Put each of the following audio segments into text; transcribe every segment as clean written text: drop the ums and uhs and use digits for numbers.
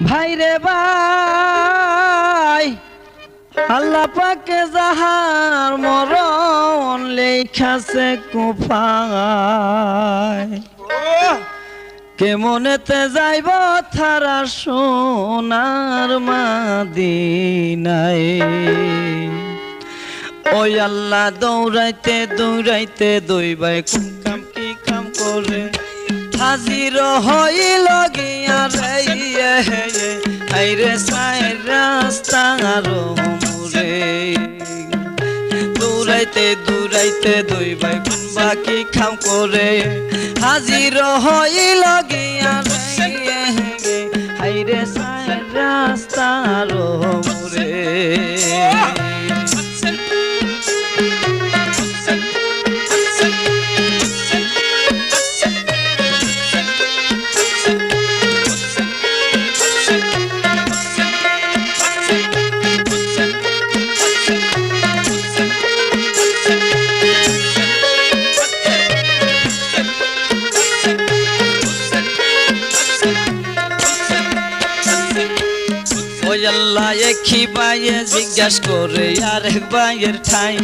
ভাই রে ভাই আল্লাহ পাকে যাহার মরণ লেখাছে কুফায় কেমনেতে যাইব তারা সোনার মাদিনায় ওই আল্লাহ দৌড়াইতে দৌড়াইতে দইবাই কোন কাম কি কাম করে হাজির হইল গিয়া রে আইরে সাইর রাস্তার মোরে দৌড়াইতে দৌড়াইতে দইবাই কোন বাকি কাম করে হাজির হইল গিয়া রে আইরে সাইর রাস্তার মোরে আল্লাহ একই বাইয়ে জিজ্ঞাসা করে আরেক বাইয়ের ঠাই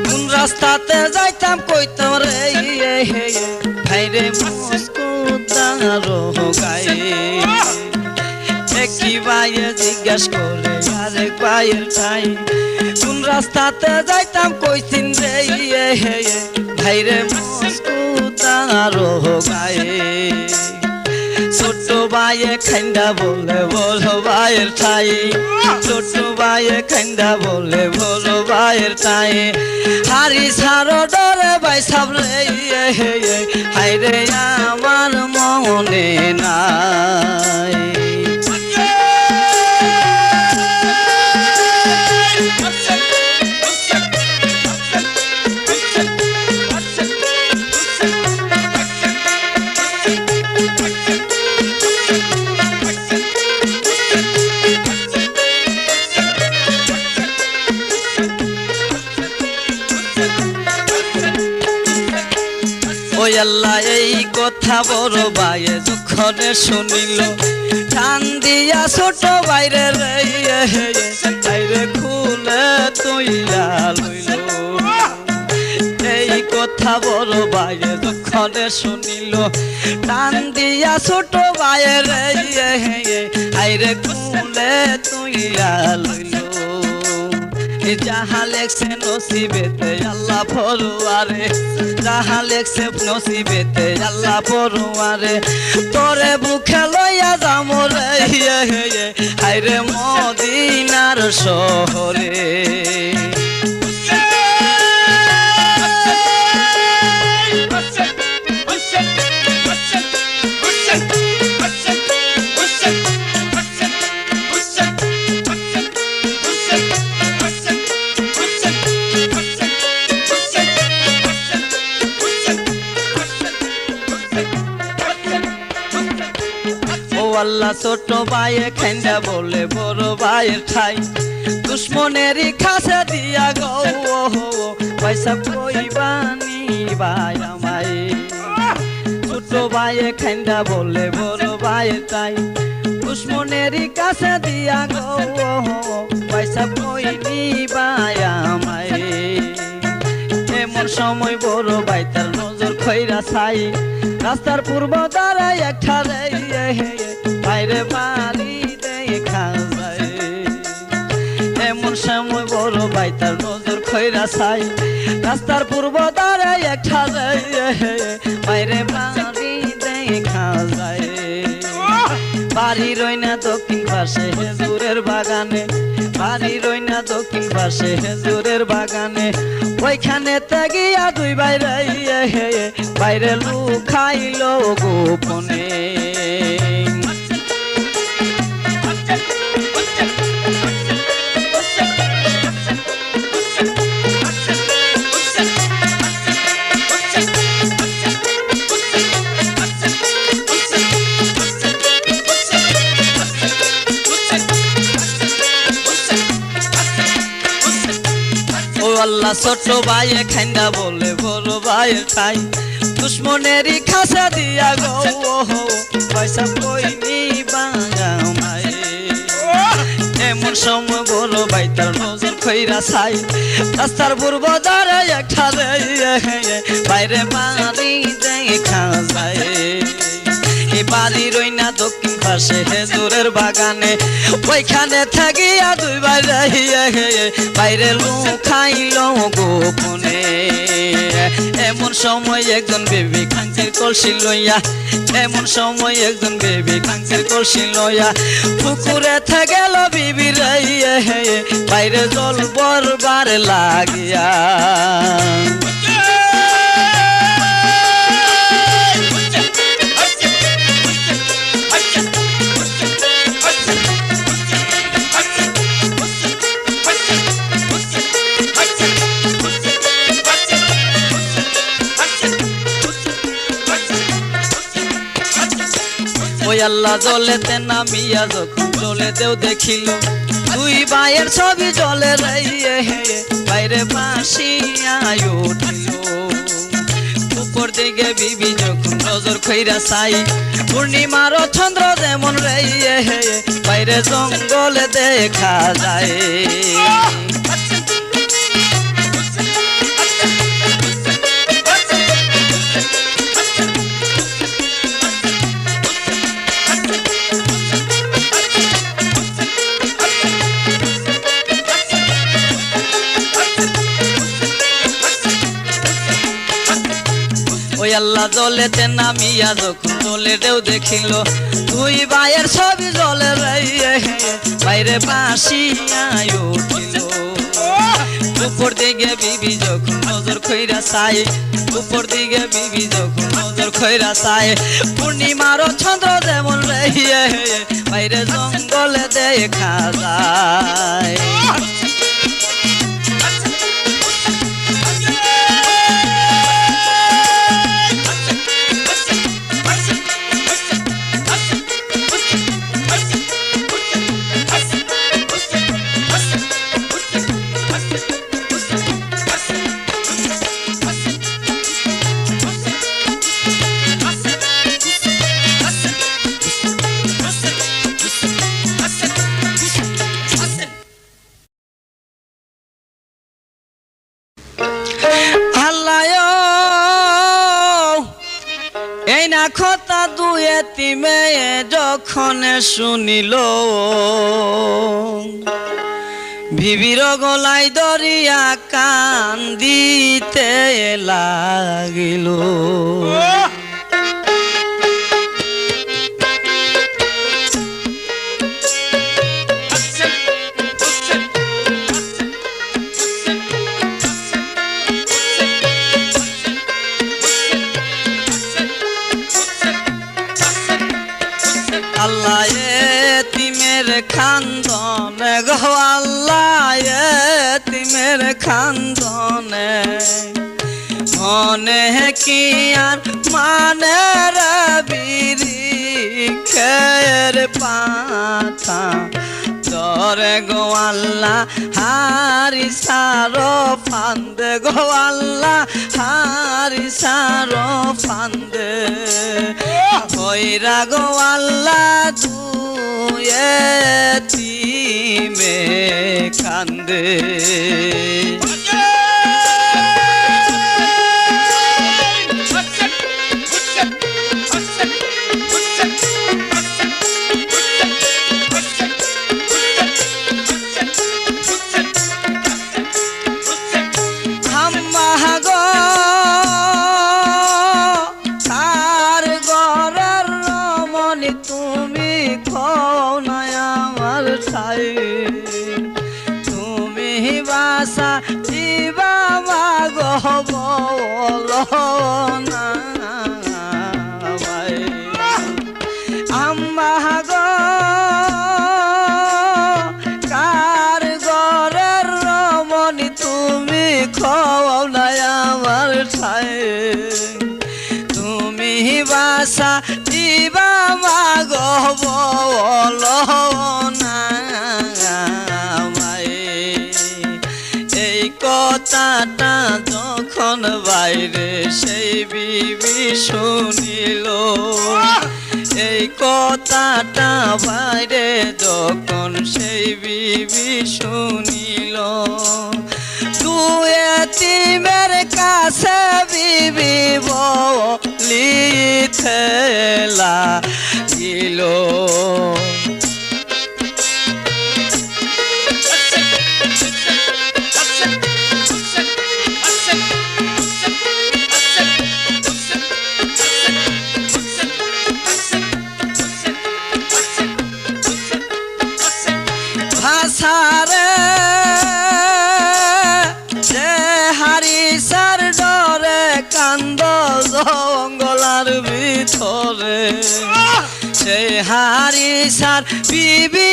কোন রাস্তাতে যাইতাম কইতাম রে ভাইরে মুস্কুদারো গায়ে একই বাইয়ে জিজ্ঞাসা করে আরেক বাইয়ের ঠাই কোন রাস্তাতে যাইতাম কইছিন রে ভাইরে মুস্কুদারো গায়ে ছোট ভাইয়ে খাইন্দা বলে বড় ভাইয়ের ঠাই ছোট ভাইয়ে খাইন্দা বলে বড় ভাইয়ের ঠাই হারি ছাড়ো ডরে ভাই সাবলে হাইরে আমার মনে নাই ওই আল্লাহ এই কথা বড় ভাইয়ে যখন শুনিল টান দিয়া ছোট বাইরে রে বাইরে খুলে তুইলা লইল এই কথা বড় ভাইয়ে যখন শুনিল টান দিয়া ছোট বাইরে রে আইরে খুলে তুইলা লইল যাহা লেখছে নসিবেতে আল্লাহ পড়ুয়ারে যাহা লেখছে নসিবেতে আল্লাহ পড়ুয়ারে তোরে বুকে লইয়া যাম রে হাইরে মদিনার শহরে আল্লাহ ছোট ভাইয়ে খাইন্দা বলে বড় ভাইয়ের ঠাই দুশ্মনেরই খাসে দিয়া গো পয়সা কইবানি ভাই আমায় ছোট ভাইয়ে খাইন্দা বলে বড় ভাইয়ের ঠাই দুশ্মনেরই কাছে দিয়া গো পয়সা কইনি ভাই আমায় এমন সময় বড় ভাই তার নজর খইরা ছাই রাস্তার পূর্ব দ্বারাই একটা রে বাইরে বাড়ি দেখা যায় এমন সময় বড় ভাই তার নজর খইরা ছাই রাস্তার পূর্ব দ্বারাই একটা রে বাইরে বাড়ি দেখা যায় বাড়ি রইনা দক্ষিণ পাশে হেজুরের বাগানে বাড়ি রইনা দক্ষিণ পাশে হেজুরের বাগানে ওইখানে গিয়া দুই বাইরে বাইরে লুকাইল গোপনে আল্লাহ ছোট ভাইয়ে খাইন্দা বলে বড় ভাইয়ের ঠাই দুশ্মনেরই খাসা দিয়া গো পয়সা কইনি খইরা ছাই রাস্তার পূর্ব দ্বারে একটা বাইরে বাড়ি দেখা যায় এই বাড়ির ওই না দক্ষিণ পাশে হেজুরের বাগানে ওইখানে থাকিয়া দুই বাইরে বাইরে লুকাইল গোপনে এমন সময় একজন বেবি কাঞ্চের কলসি লইয়া এমন সময় একজন বেবি কাঞ্চের কলসি লইয়া পুকুরে গেল বিবি রাইয়া বাইরে জল বরবার লাগিয়া ওই আল্লাহ জলেতে নামিয়া যখন জলে দেও দেখিল দুই ভাইয়ের ছবি জলে রাইয়ে বাইরে ভাসিয়া উঠিল উপর দিকে বিবি যখন নজর খইরা চাই পূর্ণিমার চন্দ্র যেমন রাইয়ে বাইরে জঙ্গলে দেখা যায় ওই আল্লাহ জলেতে নামিয়া যখন জলে দেও দেখিল দুই ভাইয়ের ছবি জলে রাইয়ে বাইরে ভাসিয়া উঠিল উপর দিকে বিবি যখন নজর খইরা চাই উপর দিকে বিবি যখন নজর খইরা চাই পূর্ণিমার চন্দ্র যেমন রাইয়ে বাইরে জঙ্গলে দেখা যায় এই না কথা দুয়েতি মেয়ে যখন শুনিল ভিবির গলায় দরিয়া কান্দিতে লাগিল আল্লাহ এতিমের খান্দনে গো আল্লাহ এতিমের খান্দনে মনে কি আর মানে রবিরি খের পাতা তোরে গো আল্লাহ হারি সারো ফান্দে গো আল্লাহ হারি সারো ফান্দে হইরা গো আল্লাহ দুয়েতিমে কান্দে তুমি বাসা দিবা মাগো বলো না আম্মা গো কার ঘরের রমণী তুমি খাও না আমার ঠাই তুমি বাসা দিবা মাগো বলো না কথাটা যখন বাইরে সেই বিবি শুনিল এই কথাটা বাইরে যখন সেই বিবি শুনিল, তুই এতিমের কাছে বিবি বলিতে লাগিল। ভাষারে যে হারিসার ডরে কান্দ জঙ্গলার ভিতরে, সেই হারিসার বিবি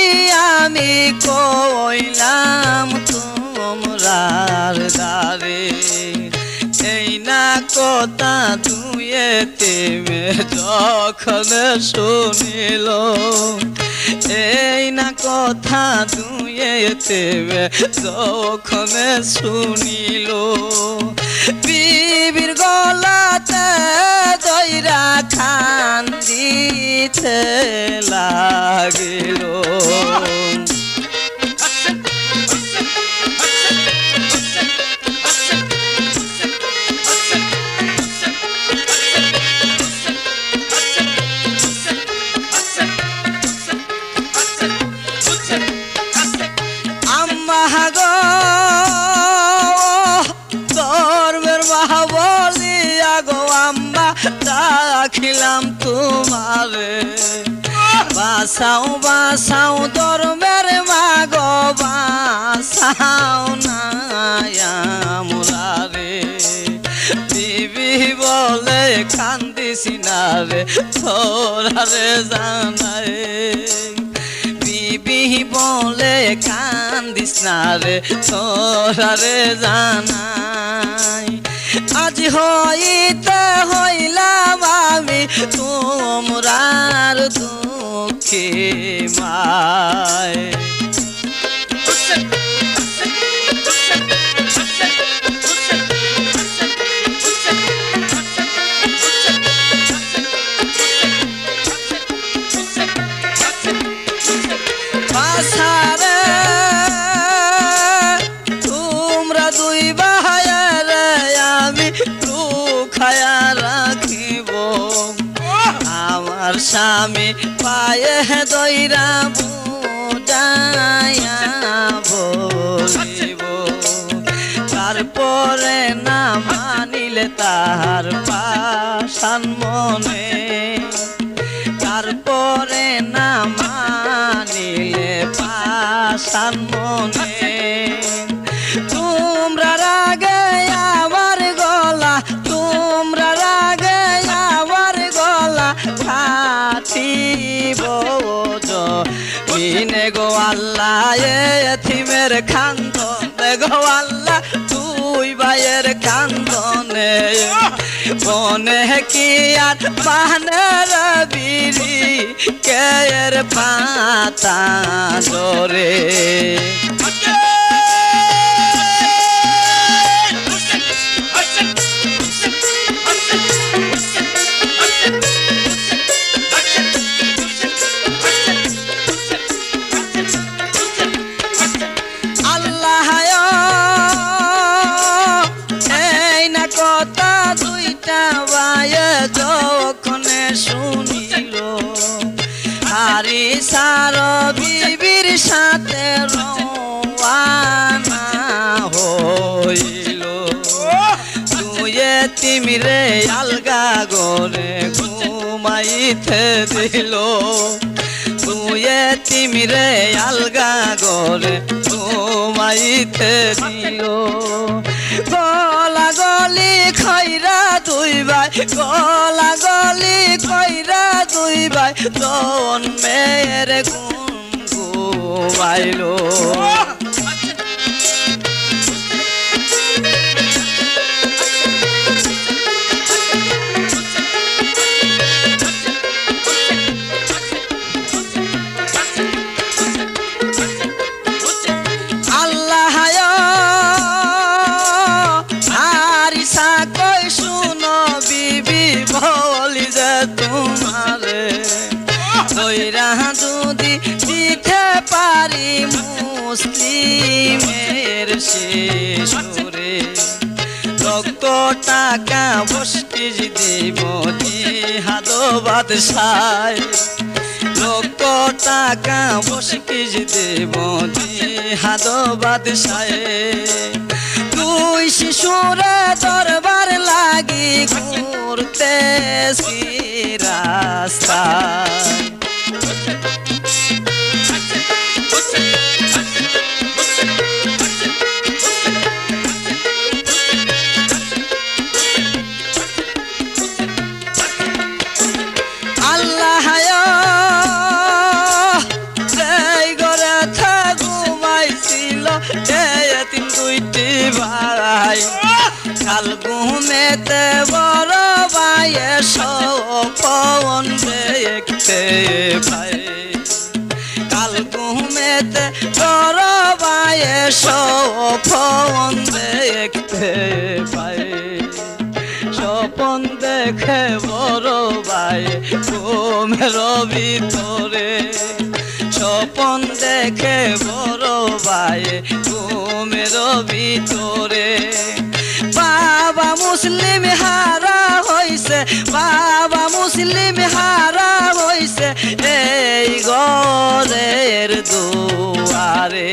আমি কইলাম তোমরার দ্বারে, এই না কথা দুয়েতে যখন শুনিল, এই না কথা দুয়েতে যখন শুনিল, বিবির গলাতে দইরা কান্দিতে লাগিল। রাখিলাম তোমারে, বাসাও বাসাও ধর্মের মাগো বাসাও নায়ামুরারে, বিবি বলে কান্দিস না রে তোরারে জানায়, বিবি বলে কান্দিস না রে তোরারে জানাই, আজ হইতে হইলাম আমি তোমরার দুঃখী মায়। ভাষারে তোমরা দুই ভাইয়ের আমি লুকায়া রাখিব, আমার স্বামী পায়ে দইরা বুঝাইয়া বলিব, তারপরে না মানিলে তাহার পাশান মনে, তারপরে না মানিলে পাশান মনে, তোমরা রাগে আমার গলা, তোমরা রাগে আমার গলা কাটিব ইনে গো আল্লাহ, এতিমের খান্দনে গো আল্লাহ, তুই ভাইয়ের খান্দনে, মনে কি আর পানের বিড়ি কের পাতা ধরে। যখন শুনিল হারিসার বিবির সাথে রওয়ানা হইল, তুই এতিমরে আলগা ঘরে ঘুমাইতে দিল, তুই এতিমরে আলগা ঘরে ঘুমাইতে দিল, গলা গলি খৈরা দুই ভাই, গলা গলি খৈরা দুই ভাই, জন মেয়ের গুন গুবাইল। দইরা যদি দিতে পারি মুসলিমের শেষরে রক্ত টাকা বস্তিজ দেব জিহাদো বাদশায় রক্ত টাকা বস্তিজ দেব জিহাদো বাদশায় দুই শিশুরে দরবার লাগি ঘুরতেছি রাস্তায় আল্লাহ যেই ঘরে ঘুমাইছিল এতিম দুইটি ভাই কাল ঘুমেতে বড় ভাইয়ে সপন দেখতে পাই কাল ঘুমেতে বড় ভাইয়ে সপন দেখতে পাই স্বপন দেখে বড় ভাই ঘুমের ভিতরে স্বপন দেখে বড় ভাই ঘুমের ভিতরে বাবা মুসলিম হারা হইছে বাবা মুসলিম হারা হইছে এই ঘরের দুয়ারে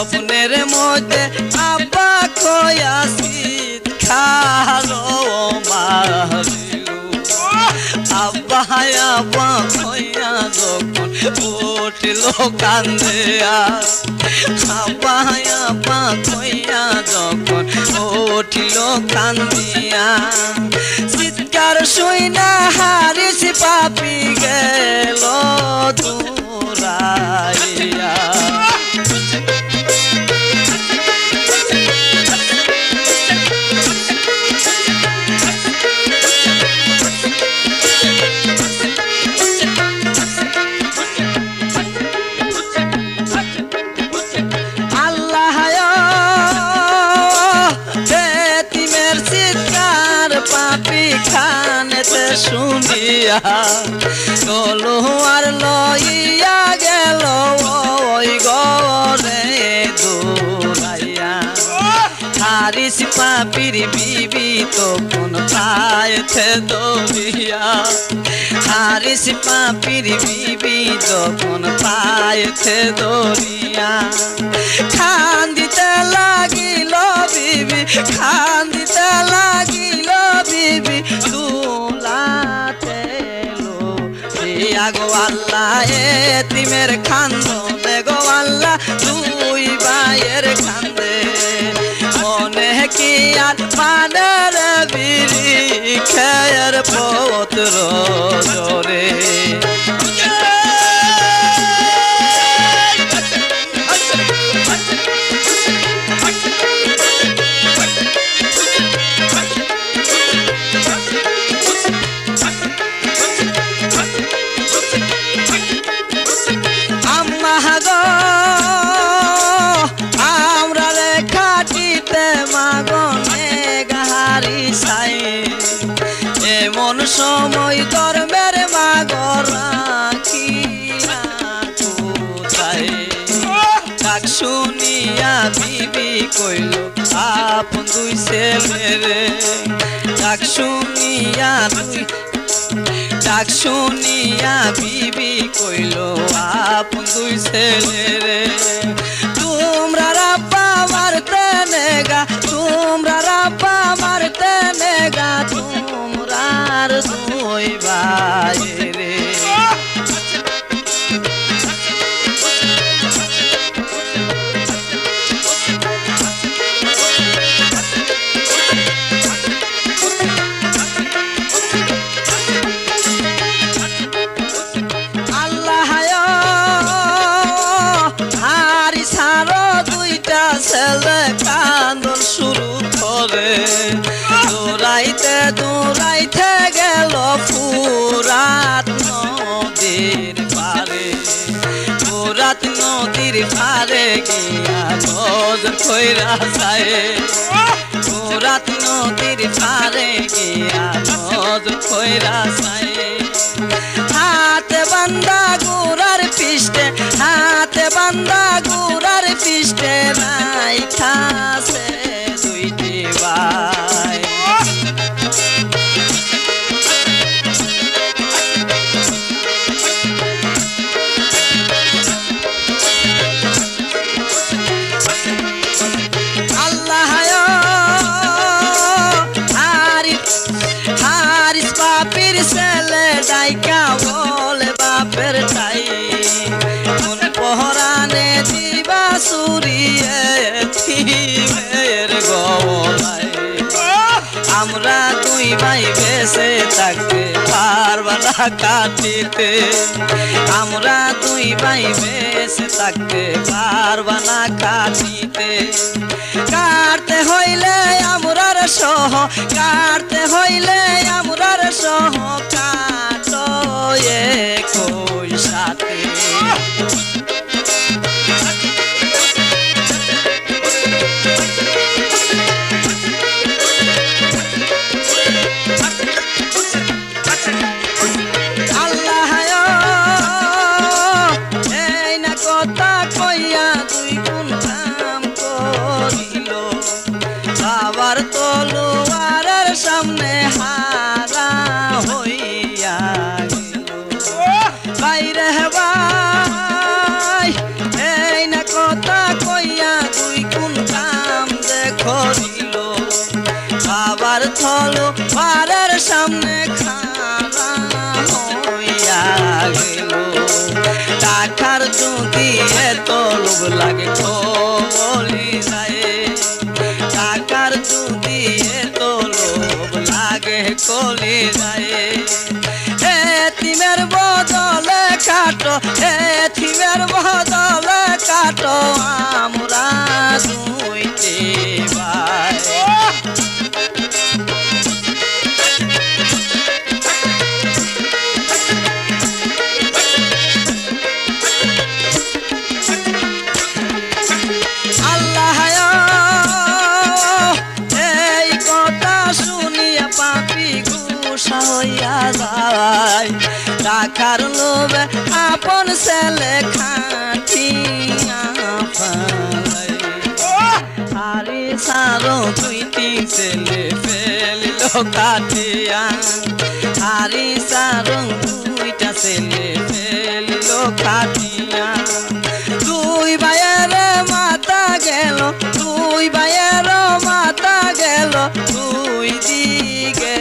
স্বপ্নের মধ্যে আব্বা কয়াসিত খালো মারিল আব্বা আব্বা কয়া যখন উঠিল কান্দিয়া আব্বা আব্বা কয়া যখন উঠিল কান্দিয়া চিৎকার শুইনা হারিস পাপি গেল দূরাইয়া পাপি খানেতে শুনিয়া তলোয়ার লইয়া গেল ওই গরে দৌড়াইয়া হারিস পাপির বিবি তখন পায়েতে দৌড়িয়া হারিস পাপির বিবি তখন পায়েতে দৌড়িয়া কান্দিতে লাগিল বিবি কান্দিতে লাগিল বিবি দুলাতে লো গো আল্লাহ এতিমের খান্দনে গো আল্লাহ দুই ভাইয়ের খান্দে মনে কি আর মানের বিড়ি খেয়ের পত্র জোরে আমরা রেখাটিতে মাগনে গাহারি সাই এমন সময় ধর্মের মাগর রাখিয়া কোথায় ডাক শুনিয়া বিবি কইল আপন দুই ছেলেরে ডাক শুনিয়া ডাক শুনিয়া বিবি কইল আপন দুই ছেলেরে তোমরা রাব্বা মারতে নেগা তোমরা রাব্বা মারতে নেগা তোমরার দুই ভাইরে ছেলে কান্দন শুরু করে দৌড়াইতে দৌড়াইতে গেল ফুরাত নদীর পারে ফুরাত নদীর পারে গিয়া নজর কইরা যায় ফুরাত নদীর পারে গিয়া নজর কইরা যায় হাতে বান্দা গোরার পিষ্টে হাতে বান্দা গোরার পিষ্টে রাইখাছে দুইটি ভাই আল্লাহ হারিস বাপের ছেলে ডাইকা বলে বাপের টাই কোন পহরানে দিবা সুরিয়ে থিমের গলায় আমরা দুই ভাই বেঁচে থাকতে পারবা না কাটিতে আমরা দুই ভাই বেঁচে থাকতে পারবা না কাটিতে কাটতে হইলে আমরার সহ কাটতে হইলে আমরার সহ কাটো একই সাথে আল্লাহ এই না কথা কইয়া দুই গুণ কাম করিল বাবার তলোয়ারের সামনে হারা হইয়া গেল বাইরে ভাই এই না কথা কইয়া দুই গুণ কাম যে করিল বাবার তলোয়ারের সামনে খারা হইয়া গেল টাকার যদি এত লোভ লাগে বলি যায় টাকার যদি এত লোভ লাগে কলি যায় এতিমের বদলে কাটো এতিমের বদলে কাটো আমরা দুইটি ভাই আল্লাহ এই কথা শুনিয়া পাপি গুসা হইয়া যায় টাকার লোভে আপন ছেলে খাটিয়া ফেলাই হারি সারো দুইটি ছেলে ফেলিল কাটিয়া হারি সারো দুইটা ছেলে ফেলিল কাটিয়া দুই ভাইয়ের মাতা গেল দুই ভাইয়ের মাতা গেল দুই দিকে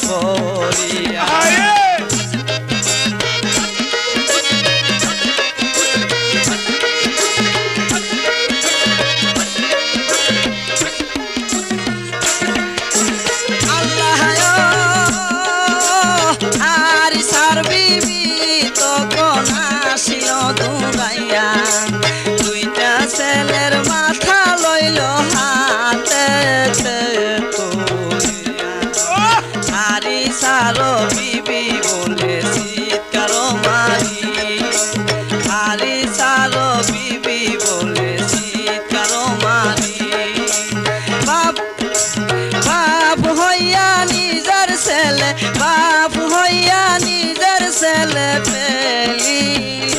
পড়িয়া আল্লাহ হারিস আর বিবি তখন আসিল দৌড়াইয়া দুইটা ছেলের মাথা লইল হাতে হারিস আর বিবি বলে চিৎকার মারি হারিস আর বিবি বলে চিৎকার মারি বাপ বাপ হইয়া নিজের ছেলে বাপ হইয়া নিজের ছেলে পেলিল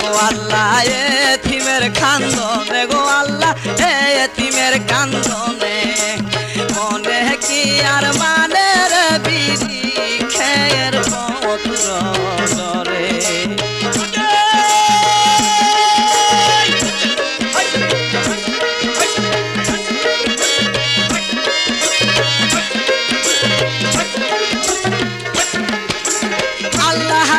গো আল্লাহ এতিমের কান্দনে গো আল্লাহ এতিমের কান্দনে মনে কি আর মানের বিধি খেয়ের পত্র ধরে আল্লাহ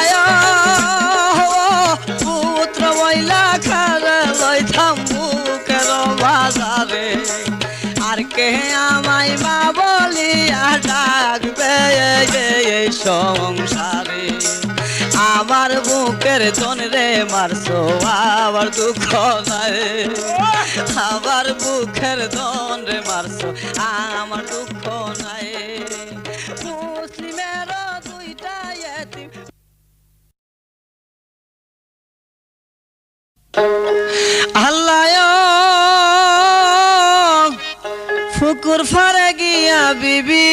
পুত্র বইলা খারে লইতাম বুকের বাজারে আর কে আমায় মা বলিয়া ডাকবে এই সংসারে আমার বুকের জন রে মারছো আবার দুঃখ নাই আমার বুকের জন রে মারছো আমার দুঃখ নাই মুসলিমের দুইটা এতিম আল্লাহ ফুকুর ফারে গিয়া বিবি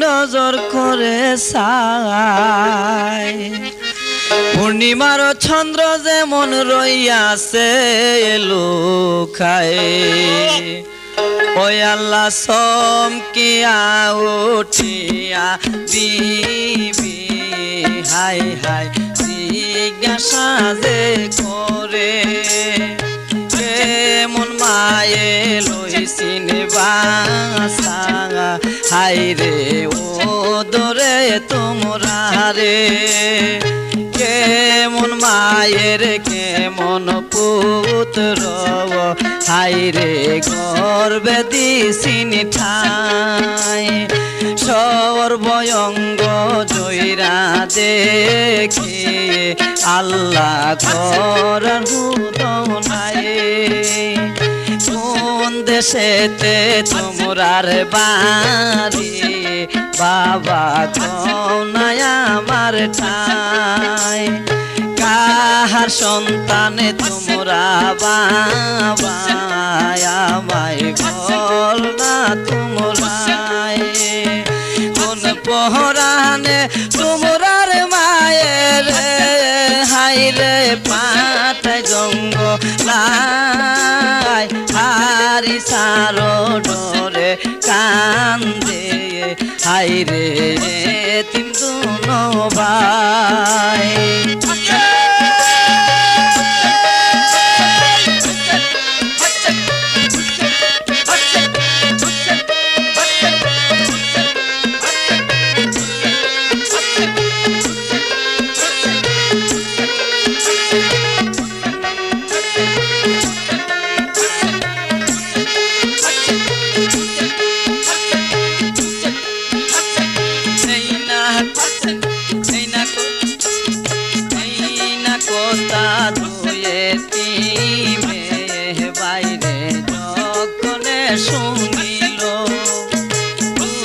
নজর করে সাই পূর্ণিমার চন্দ্র যেমন রইয়াছে লুকায় ওই আল্লাহ চমকিয়া উঠিয়া বিবি হাই হাই জিজ্ঞাসা যে করে কেমন মায়ে লইছিন বাসা হাই রে ও দরে তোমরা রে কেমন মায়ের কেমন পুত্র হাই রে গর্বে দিছিন ঠাই সর্বঙ্গ জয়রা দেখে আল্লাহ করার হুদনাই কোন দেশেতে তোমরার বাড়ি বাবা কনায় আমার ঠাই কাহার সন্তানে তোমরা বাবা আমায় বল না তোমরাই কোন পহরানে তোমরার মায়ের হাই রে পাতায় জঙ্গলাই হারি সারো ডরে কান্দে হাই রে তিন দুনো ভাই শুনিল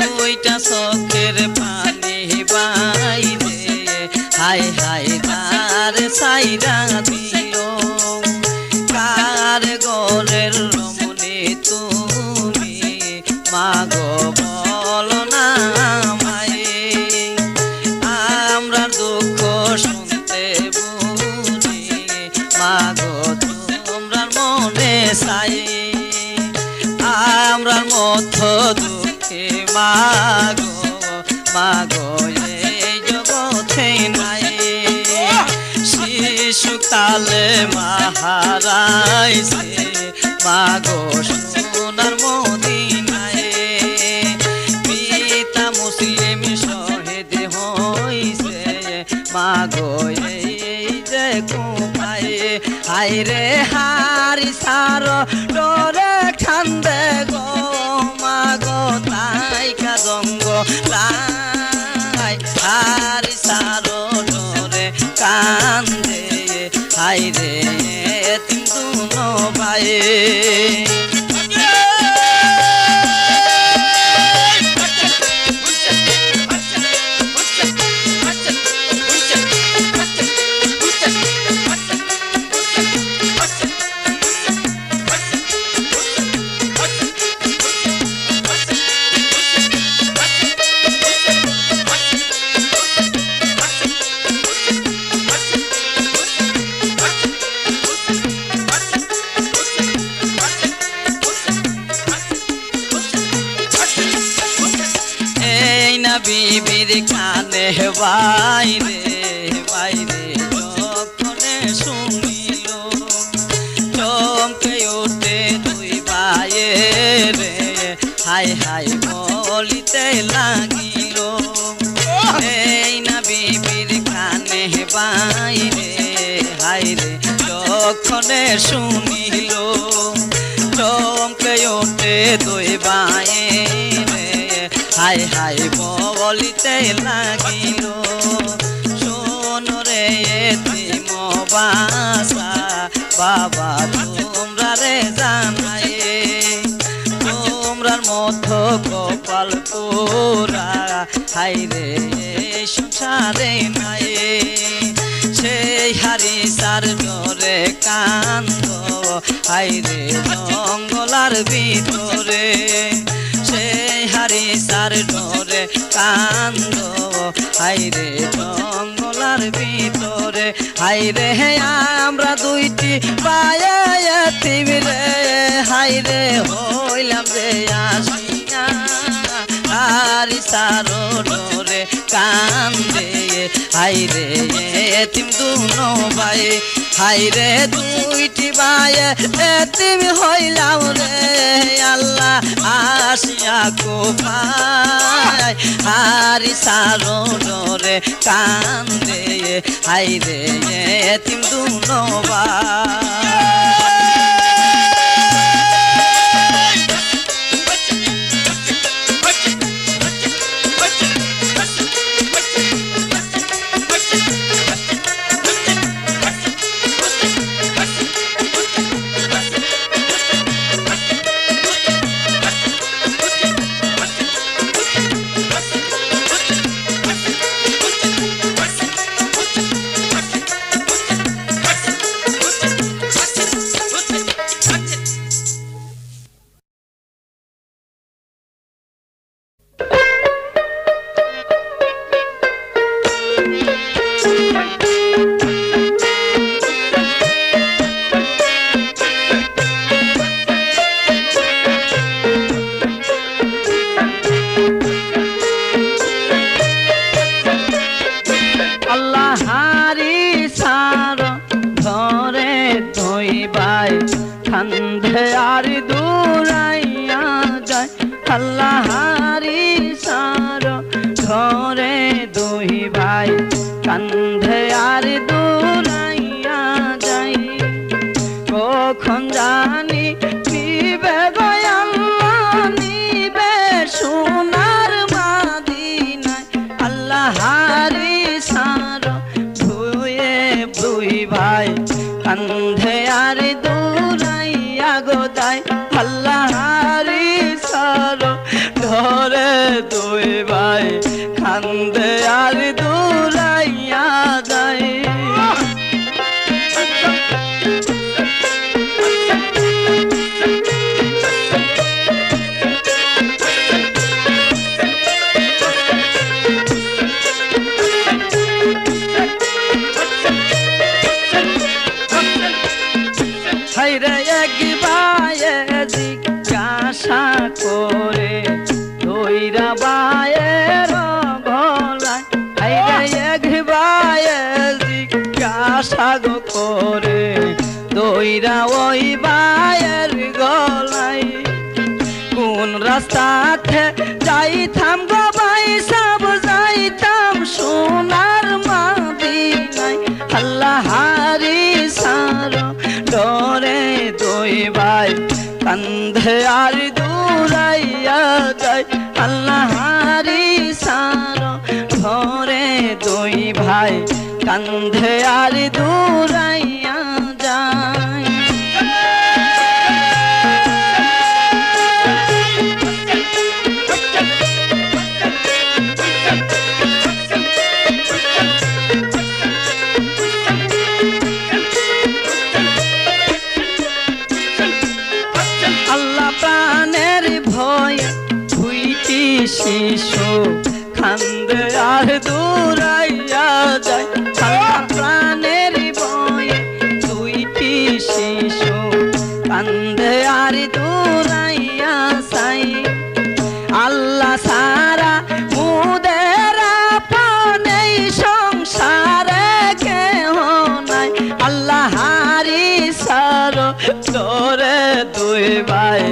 দুইটা চোখের পানি বাইরে হাই হাই তার সাইরা দিল কার গরের রমণী তুমি মাগো বল না মায়ে আমরা দুঃখ শুনতে বুঝি মাগো তোমরা মনে চাই আমরা মত দুঃখে মাগো মাগো এই জগতে নাই শিশুকালে মাহারাইছে মাগো সোনার মদিনায় পিতা মুসলিম শহীদ হইছে মাগো এই যে কুপায় হাই রে হারি সার ডরে খান্দে গো মাগো তাই কাজঙ্গ লাই হারি সারো ডরে কান্দে হাই রে তিন দুনো ভাই বিবির কানে বাইরে বাইরে যখনে শুনিল চমকে ওঠে দুই ভাইয়ে রে হাই হাই বলিতে লাগিল এই না বিবির কানে বাইরে হাই রে যখনে শুনিল চমকে ওঠে দুই ভাইয়ে হাই হাই বলিতে লাগিল শোন রে বাসা বাবা তোমরা রে জানাই তোমরার মতো কপাল পোরা হাইরে সংসারে নাই সেই হারি সার ডরে কান্দ হাইরে জঙ্গলার ভিতরে সেই হারি সার ডরে কান্দ হাইরে জঙ্গলার ভিতরে হাইরে আমরা দুইটি পায়ে তিমিরে হাইরে হইলাম রে আসিয়া হারি সার ডরে কান্দে হাইরে এতিম দুনো ভাই হাইরে দুইটি ভাই এতিম হইলাম রে আল্লাহ আসিয়া কোপায় হারি সারো ডরে কান্দে হাইরে এতিম দুনো ভাই কান্ধে আর দূরাইয়া যায় আল্লাহারি সার ঘরে দুই ভাই কান্ধে আর দূরাইয়া যায় কখন জানি নিবে আল্লাহ নিবে সোনার মাদিনায় আল্লাহারি সার ধুয়ে দুই ভাই কান্ধে আর দূরাইয়া গোদায় আল্লাহারি সার ধরে দুই ভাই কান্ধে আর দূরাইয়া যায় হাইরে একবারে জিজ্ঞাসা করে দইরা বায়ের গলায় হাইরে একবারে জিজ্ঞাসা করে দইরা ওই বায়ের গলায় কোন রাস্তাতে যাইতাম গো ভাই সব যাইতাম সোনার মাদিনায় আল্লাহারি সার ডরে দুই ভাই কান্ধে আর দূরাইয়া যায় আল্লাহারি সার ধরে দুই ভাই কান্ধে আর দূরাইয়া যায় শিশু কান্দে আর দূরাইয়া যায় প্রাণের বয়ে দুইটি শিশু কান্দে আর দূরাইয়া যায় আল্লাহ সারা মুদের আপনে সংসারে কেহ নাই আল্লাহারি সার ধরে দুই ভাই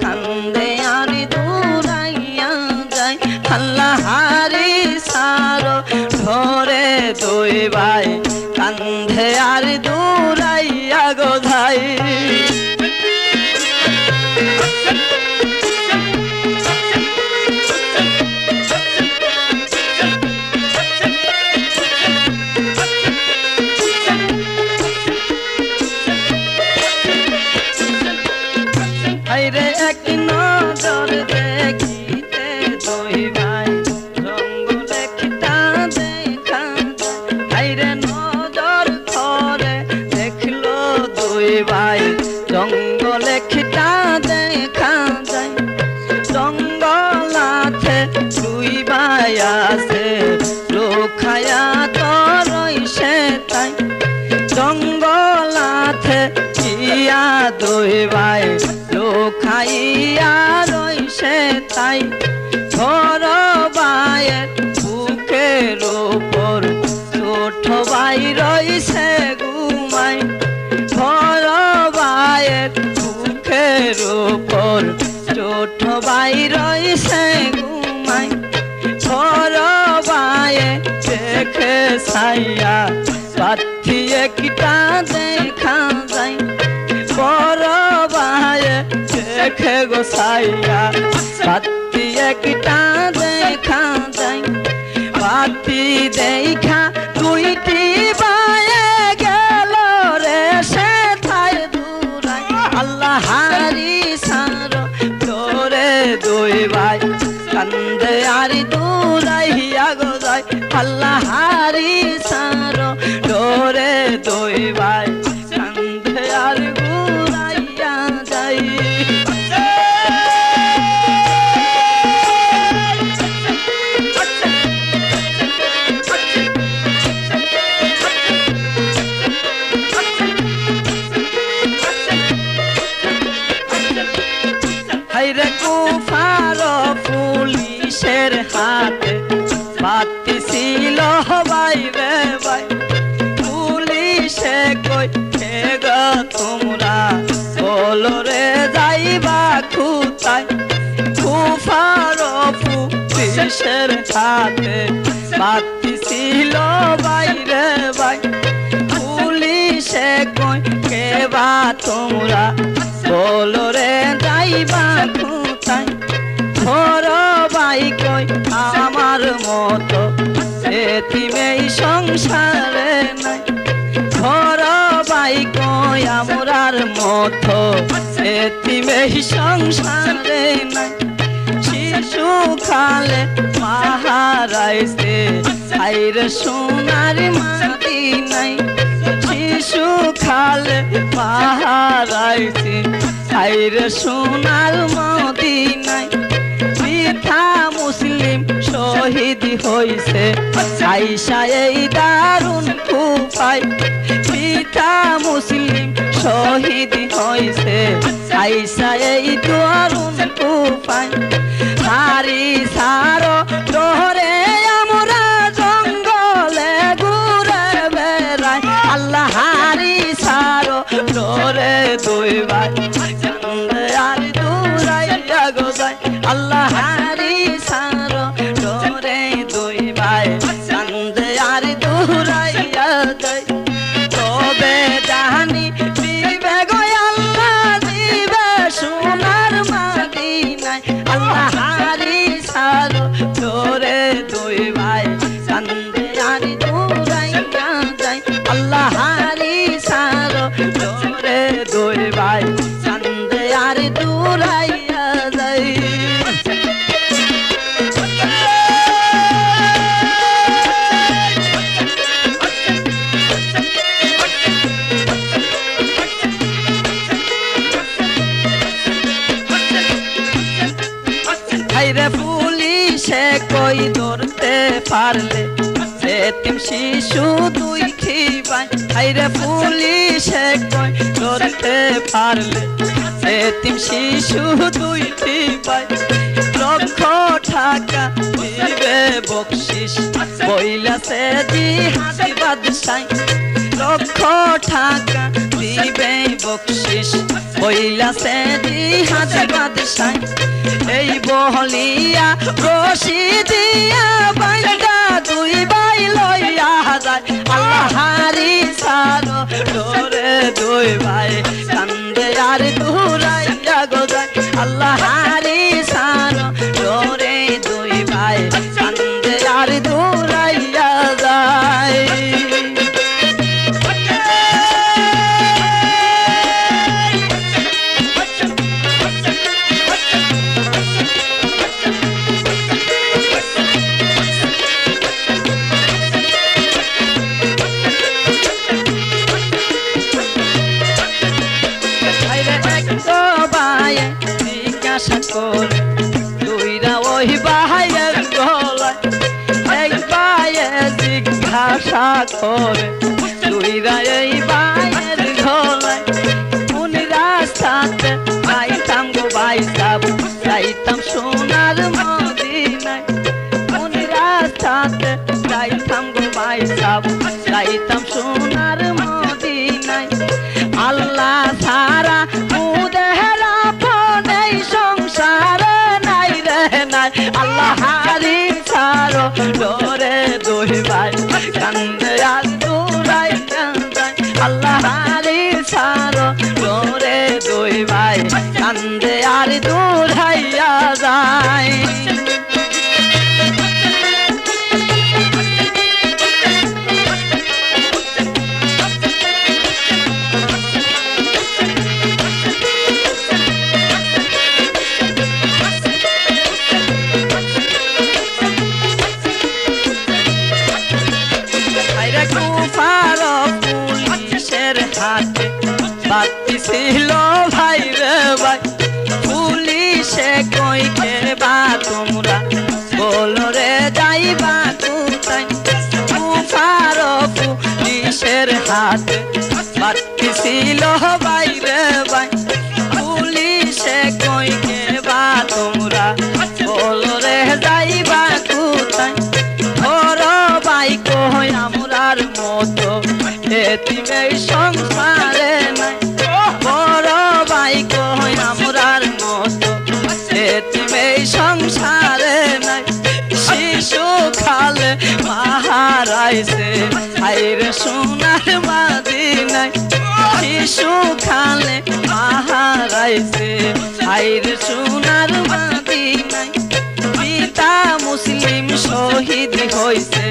কান্দে আর আল্লাহারি সার ধরে দুই ভাই কান্ধে আর দূরাইয়া গোধাই হাইরে এক নজর দেখিতে দুই ভাই রঙ্গ লেখিতা দেখা হাইরে নজর করে দেখলো দুই ভাই রঙ্গ লেখিতা দেখা যায় জঙ্গলাতে দুই ভাই আছে লোখায়া তরইছে তাই জঙ্গলাতে ইয়া দুই ভাই লোখাইয়া রইছে তাই ঘর ভাইয়ের বুকের উপর ছোট ভাই রইছে ঘুমাই ঘর ভাইয়ের বুকের উপর ছোট ভাই রইছে ঘুমাই ঘর ভাইয়ে দেখে ছাইয়া পাথি একটা দেখা যায় বড় ভাইয়ে দেখে গোসাইয়া পাথি একটা দেখা যায় পাথি দেখা দুইটি ভাইয়ে গেল রে সে থাই দূরাই আল্লাহ হারি সার তোরে দুই ভাই কান্দে আরি দূরাইয়া গো যায় আল্লাহ হারি সার তোরে দুই ভাই কান্দে আর ঘুরাইয়া যাই হাইরে কুফার পুলিশের হাতে বাতি ছিল ভাই রে ভাই পুলিশে কই গো তোমরা বলো রে যাইবা খুতাই কুফার পুলিশের হাতে বাতি ছিল ভাই রে ভাই পুলিশে কই কেবা তোমরা বলো রে যাইবা খুতাই ঘর ভাই কই আমার মতো এতিমেই সংসারে নাই ঘর ভাই কই আমরার মতো এতিমেই সংসারে নাই শিশু খালে মাহারাইছে আইরে সোনার মাটি নাই শিশু খালে মাহারাইছে আইরে সোনার মাটি নাই পিতা মুসলিম শহীদ হইছে আইসা এই দারুণ কুফাই পিতা মুসলিম শহীদ হইছে আইসা এই দারুণ কুফাই হারি সারো ডোরে আমরা জঙ্গলে ঘুরে বেড়াই আল্লাহ হারি সারো ডোরে দুই ভাই আর দূরাইয়া গো যায় আল্লাহ হারি সারো ডোরে দুই ভাই কান্দে আর দূরাইয়া যায় তবে জানি দিবে গো আল্লাহ দিবে সোনার মদিনায় আল্লাহ হারি সারো ডোরে দুই ভাই কান্দে আর দূরাইয়া যায় আল্লাহ হারি সারো ডোরে দুই ভাই কান্দে আর দূরাইয়া যায় হাইরে পুলিশে কই ধরতে পারলে এতিম শিশু দুই খিবাই হাইরে পুলিশে কই ধরতে পারলে এতিম শিশু দুই খিবাই লক্ষ টাকা দিবে বকশিস বইলাছে জিহাদি বাদশাই লক্ষ টাকা দিবে বকশিস বইলাছে জিহাদি বাদশাই এই বহলিয়া রশি দিয়া বাইন্দা দুই ভাই লইয়া যায় আল্লাহ হারি সারো ডোরে দুই ভাই কান্দে আর দূরাইয়া গো যায় আল্লাহ হারি সারো ডোরে দুই ভাই কান্দে আর দূরাইয়া যায় জিজ্ঞাসা করে দুইরা ওই ভাইয়ের গলায় এই ভাইয়ে জিজ্ঞাসা করে দুইরা এই ভাইয়ের গলায় কোন রাস্তাতে যাইতাম গো ভাই যাব যাইতাম সোনার মদিনায় কোন রাস্তাতে যাইতাম গো ভাই যাব যাইতাম সোনার মদিনায় আল্লাহ ছাড়া মুদেহরা পনেই সংসারে নাই রে নাই আল্লাহ হারি ছাড়ো ডরে দুই ভাই কান্দে আর দূরাই যায় আল্লাহ হারি ছাড়ো ডরে দুই ভাই কান্দে আর দূরাইয়া যায় বাতি ছিল ভাই রে ভাই পুলিশে কইকে বা তোমরা বলো রে যাইবা কোথায় কুফার পুলিশের হাতে বাতি ছিল ভাই রে ভাই পুলিশে কইকে বা তোমরা বলো রে যাইবা কোথায় ধরো ভাই কই আমরার মতো এতিমের সংসারে নাই বড় ভাই কই আমরার মতো এতিমের সংসারে নাই শিশু খালে মাহারাইছে আইরে সোনার মদিনায় শিশু খালে মাহারাইছে আইরে সোনার মদিনায় পিতা মুসলিম শহীদ হইছে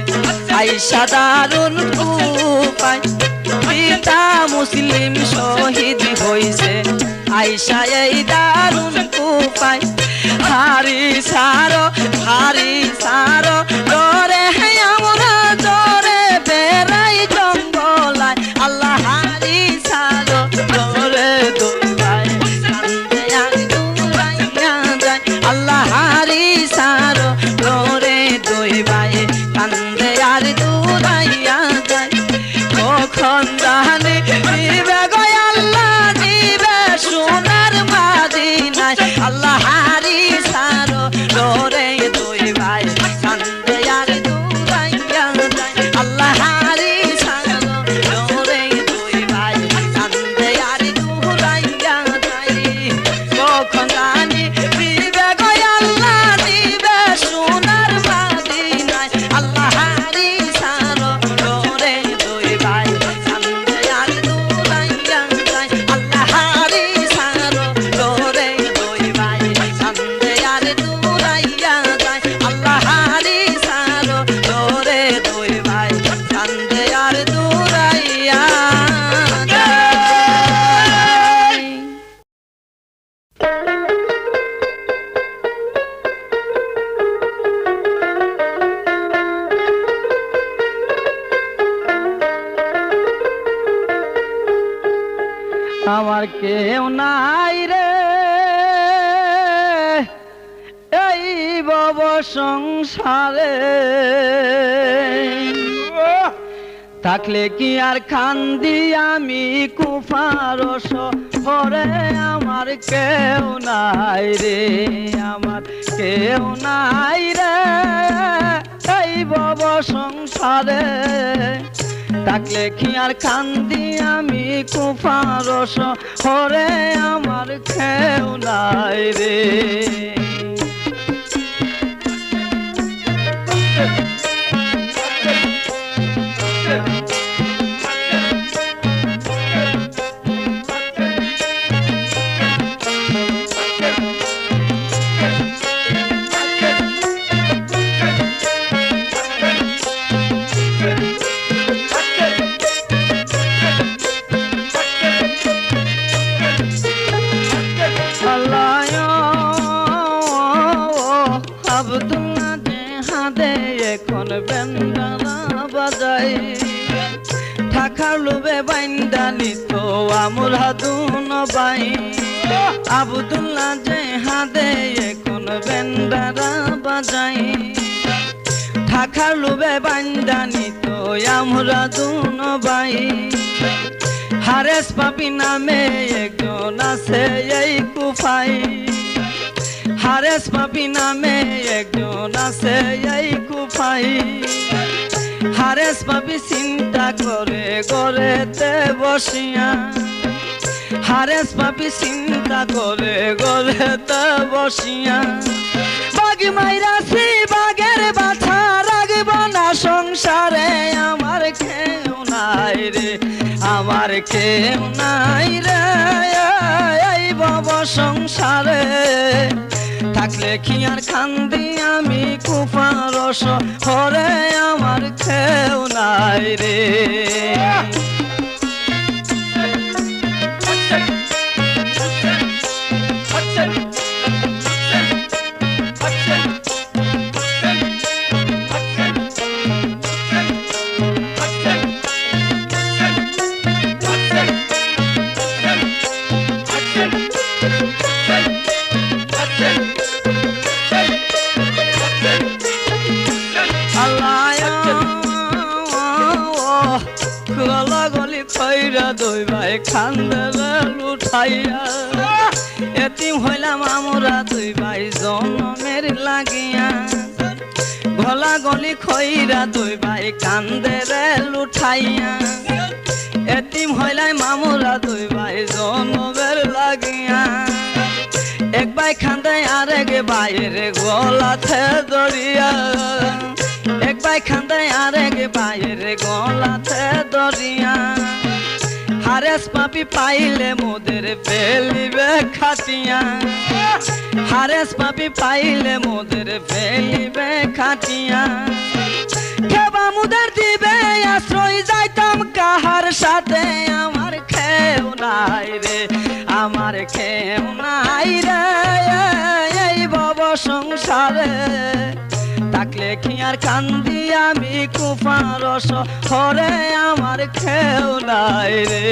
আইসা দারুন উপায় পিতা মুসলিম শহীদ হইছে আইসা এই দারুন উপায় হারি সারো ডরে আমরা ডরে বেড়াই জঙ্গলায় আল্লাহ হারি সারো ডরে দোলায় কান্দে আর দূরাইয়া যায় আল্লাহ হারি সারো ডরে দুই ভাই কান্দে আর দূরাইয়া যায় কখন জানি নিবে গো আল্লাহ নিবে সোনার মদিনায় আল্লাহ হারি সারো ডরে দুই ভাই কান্দে আর দূরাইয়া যায় আল্লাহ হারি সারো ডরে দুই ভাই কান্দে আর দূরাইয়া যায় কখন জানি নিবে গো আল্লাহ নিবে সোনার মদিনায় আল্লাহ হারি সারো ডরে দুই ভাই কান্দে আর দূরাইয়া যায় আল্লাহ হারি সারো ডরে দুই ভাই কান্দে আর দূরাইয়া যায় আল্লাহ হারি সারো ডরে দুই ভাই কান্দে আর দূরাইয়া আমার কেউ নাই রে এই ভব সংসারে থাকলে কি আর কান্দি আমি কুফার শহরে আমার কেউ নাই রে আমার কেউ নাই রে এই ভব সংসারে থাকলে কি আর কান্দি আমি কুফার শহরে আমার কেউ নাই রে বাইন্দানি তো আমুল হাদুন বাই আবদুল্লাহ যে হাদে এখন বেন্ডারা বাজাই ঢাকার লোভে বান্দানি তো আমরা দুন ভাই হারেস পাপি নামে একজন আছে এই কুফাই হারেস পাপি নামে একজন আছে এই কুফাই হারেস পাপি চিন্তা করে গড়েতে বসিয়া হারেস পাপি চিন্তা করে গড়েতে বসিয়া বাঘ মাইরাছি বাঘের বাছা রাখব না সংসারে আমার কেউ নাই রে আমার কেউ নাই রে এই ভব সংসারে থাকলে কি আর কান্দি আমি কুফারস হরে আমার কেউ নাই রে দুই ভাই খান্দে লুঠাইয়া এতিম হইলাম আমরা দুই ভাই জন্মের লাগিয়া গলা গলি খইরা দুই ভাই কান্দে রে লুঠাইয়া এতিম হইলাম আমরা দুই ভাই জন্মের লাগিয়া এক ভাই খান্দে আরেক ভাইয়ের গলাতে দরিয়া এক ভাই খান্দে আরেক ভাইয়ের গলাতে দরিয়া হারেস পাপি পাইলে মোদের ফেলিবে খাটিয়া হারেস পাপি পাইলে মোদের ফেলিবে খাটিয়া কেবা মুদের দিবে আশ্রয় যাইতাম কাহার সাথে আমার কেউ নাই রে আমার কেউ নাই রে এই ভব সংসারে থাকলে কি আর কান্দি আমি কুফারস হরে আমার কেউ নাই রে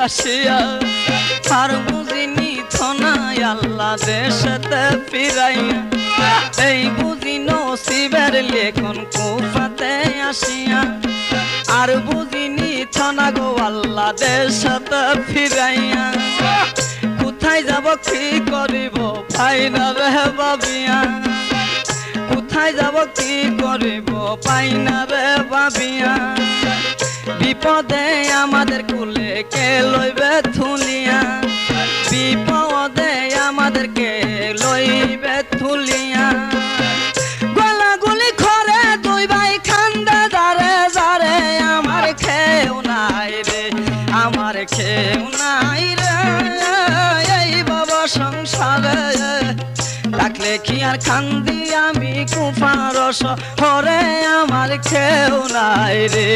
আসিয়া আর বুঝিনি থনায় আল্লাহ দেশতে ফিরাইয়া এই বুঝি নসিবের লেখন কুফাতে আসিয়া আর বুঝিনি থনা গো আল্লাহ দেশতে ফিরাইয়া কোথায় যাব কি করিব পাইনা রে বাবিয়া কোথায় যাব কি করিব পাইনা রে বাবিয়া বিপদে আমাদের কুলে কে লইবে থুলিয়া বিপদে আমাদেরকে লইবে থুলিয়া গলাগুলি খরে দুই ভাই খান্দে দারে দারে আমার কেউ নাই রে আমার কেউ নাই রে এই বাবা সংসারে থাকলে কি আর কান্দি আমি কুফারস হরে আমার কেউ নাই রে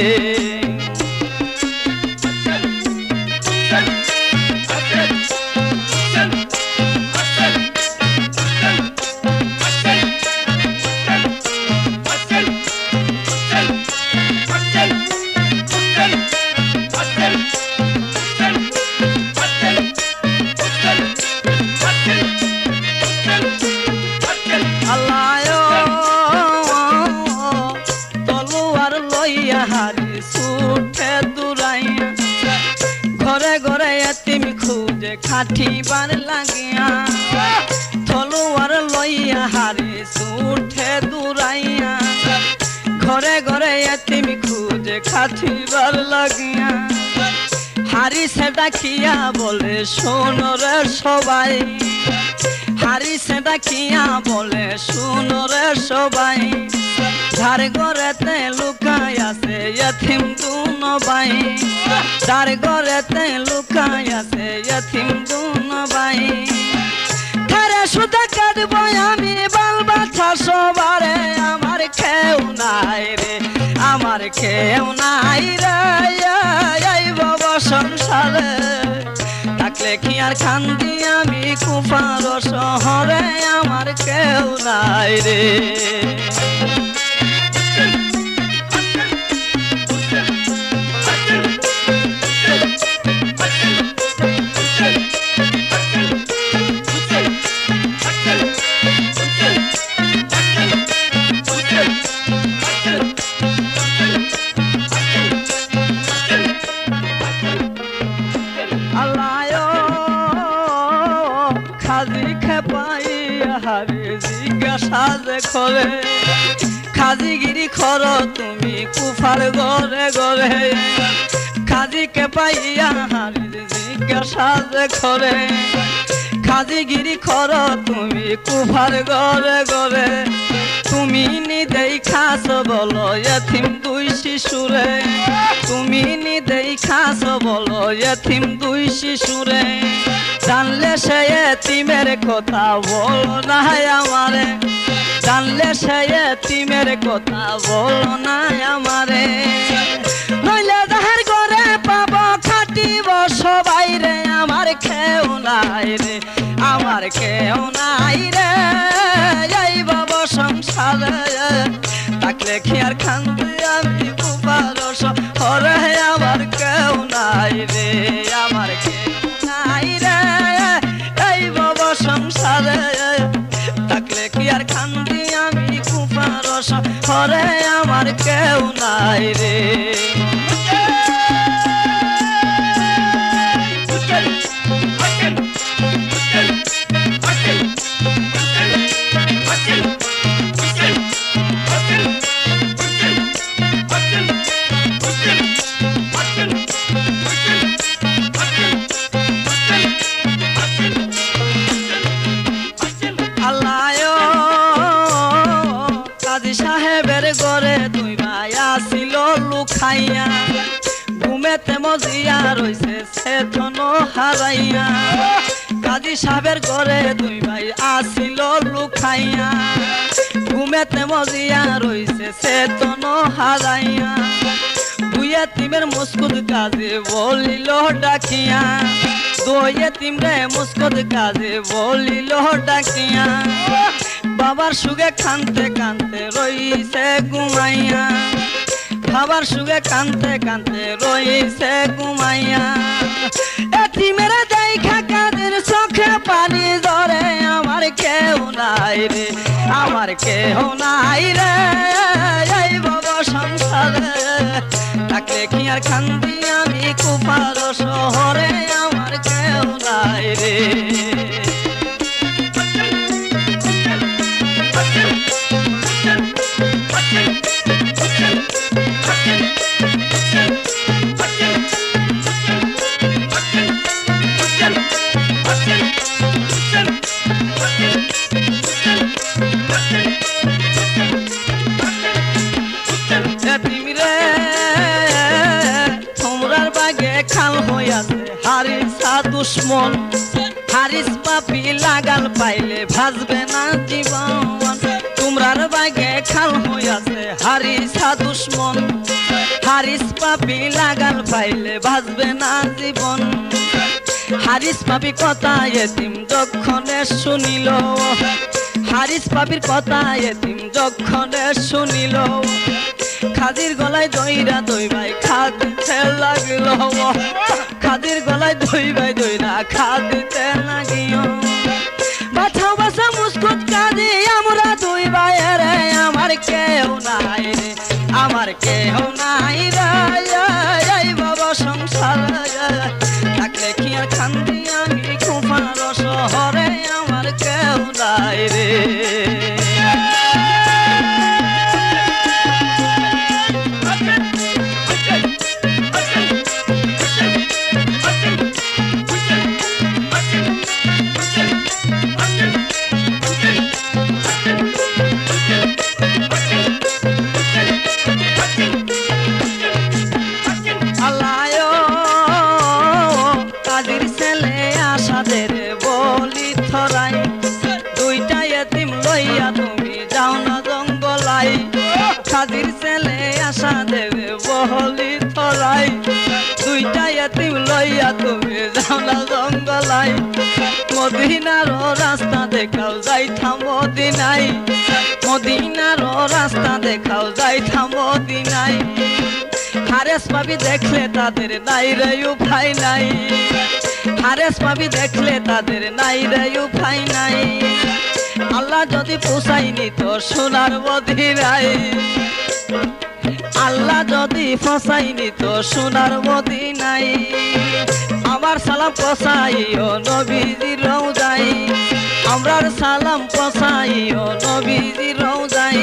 ঘরে ঘরে এতিম খুঁজে খাটিবার লাগিয়া তলোয়ার লইয়া হারি উঠে দূরাইয়া ঘরে ঘরে এতিম খুঁজে খাটিবার লাগিয়া হারি সেটা খিয়া বলে শোনো রে সবাই হারি সেটা খিয়া বলে শোনো রে সবাই ধার ঘরেতে লুকাই হইয়াছে ইয়তিম দুনো ভাই যার ঘরেতে লুকাই আছে ইয়তিম দুনো ভাই খারে সুদা কাটবো আমি বাল বাচ্চা সবারে আমার কেউ নাই রে আমার কেউ নাই রে এই বাবা সংসারে থাকলে কি আর কান্দি আমি কুফার শহরে আমার কেউ নাই রে খরে খাজিগিরি খর তুমি কুফার ঘরে ঘরে খাজিকে পাইয়া হারি জিজ্ঞাসা যে খরে খাজিগিরি খর তুমি কুফার ঘরে ঘরে তুমি নিদেই খাস বলো ইয়তিম দুই শিশুরে তুমি নিদেই খাস বলো ইয়তিম দুই শিশুরে জানলে সে এতিমের কথা বলো না আমারে জানলে সে এতিমের কথা বলো না আমারে নইলে যাহার ঘরে পাবো খাটিব সবাই রে আমার কেউ নাই রে আমার কেউ নাই রে এই বাবা সংসারে থাকলে কি আর কান্দি আমি কুফার শহরে আমার কেউ নাই রে আমার কেউ নাই রে এই বাবা সংসারে থাকলে কি আর কান্দি আমি কুফার শহরে আমার কেউ নাই রে খাইয়া ঘুমেতে মজিয়া রইছে চেতন হারাইয়া কাজী সাহেবের ঘরে দুই ভাই আসিল লুকাইয়া ঘুমেতে মজিয়া রইছে চেতন হারাইয়া দুই এতিমের মুস্কুদ কাজে বলিল ডাকিয়া দুই এতিমরে মুস্কুদ কাজে বলিল ডাকিয়া বাবার সুগে কানতে কানতে রইছে ঘুমাইয়া বাবার সুগে কানতে কানতে রইছে ঘুমাইয়া এতিমের দেখা কাদের চোখে পানি ধরে আমার কেউ নাই রে আমার কেউ নাই রে এই বাবা সংসারে থাকলে কি আর কান্দি আমি কুফার শহরে আমার কেউ নাই রে খাল হইয়াছে হারিসা দুশ্মন হারিস পাপি লাগাল পাইলে ভাজবে না জীবন তোমরার বাগে খাল হইয়াছে হারিসা দুশ্মন হারিস পাপি লাগাল পাইলে ভাজবে না জীবন হারিস পাপি কথা এতিম যখনে শুনিল হারিস পাপির কথা এতিম যখনে শুনিল খাদির গলায় দইরা দই ভাই খাদিতে লাগলো খাদির গলায় দই ভাই দইরা খাদিতে লাগিও বাছাও বাছা মুস্কুত কাঁদি আমরা দুই ভাইয়ের আমার কেউ নাই রে আমার কেউ নাই রে এই বাবা সংসার থাকলে কি আর কান্দি আমি কুফার শহরে আমার কেউ নাই রে তাদের বলি থরাই দুইটা এতিম লইয়া তুমি যাও না জঙ্গলাই খাদির ছেলে আশা দেবে বলি থরাই দুইটা এতিম লইয়া তুমি যাও না জঙ্গলাই মদিনার রাস্তা দেখাও যাইতাম মদিনাই মদিনার রাস্তা দেখাও যাইতাম মদিনাই হারেস পাবি দেখলে তাদের নাই রে উপায় নাই হারেস পাবি দেখলে তাদের নাই রে উপায় নাই আল্লাহ যদি পোষাইনি তো সোনার মদিনাই আল্লাহ যদি ফসাইনি তো সোনার মদিনাই আমার সালাম পসাইও নবীজির রওজাই আমরার সালাম পসাইও নবীজির রওজাই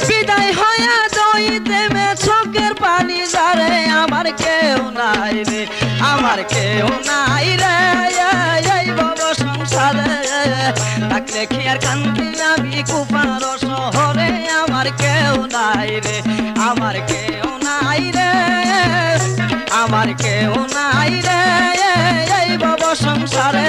বিদায় হইয়া যাইতে মে চোখের পানি ঝরে আমার কেউ নাই রে আমার কেউ নাই রে এই ভব সংসারে থাকলে কি আর কান্দি আমি কুপার শহরে আমার কেউ নাই রে আমার কেউ নাই রে আমার কেউ নাই রে এই ভব সংসারে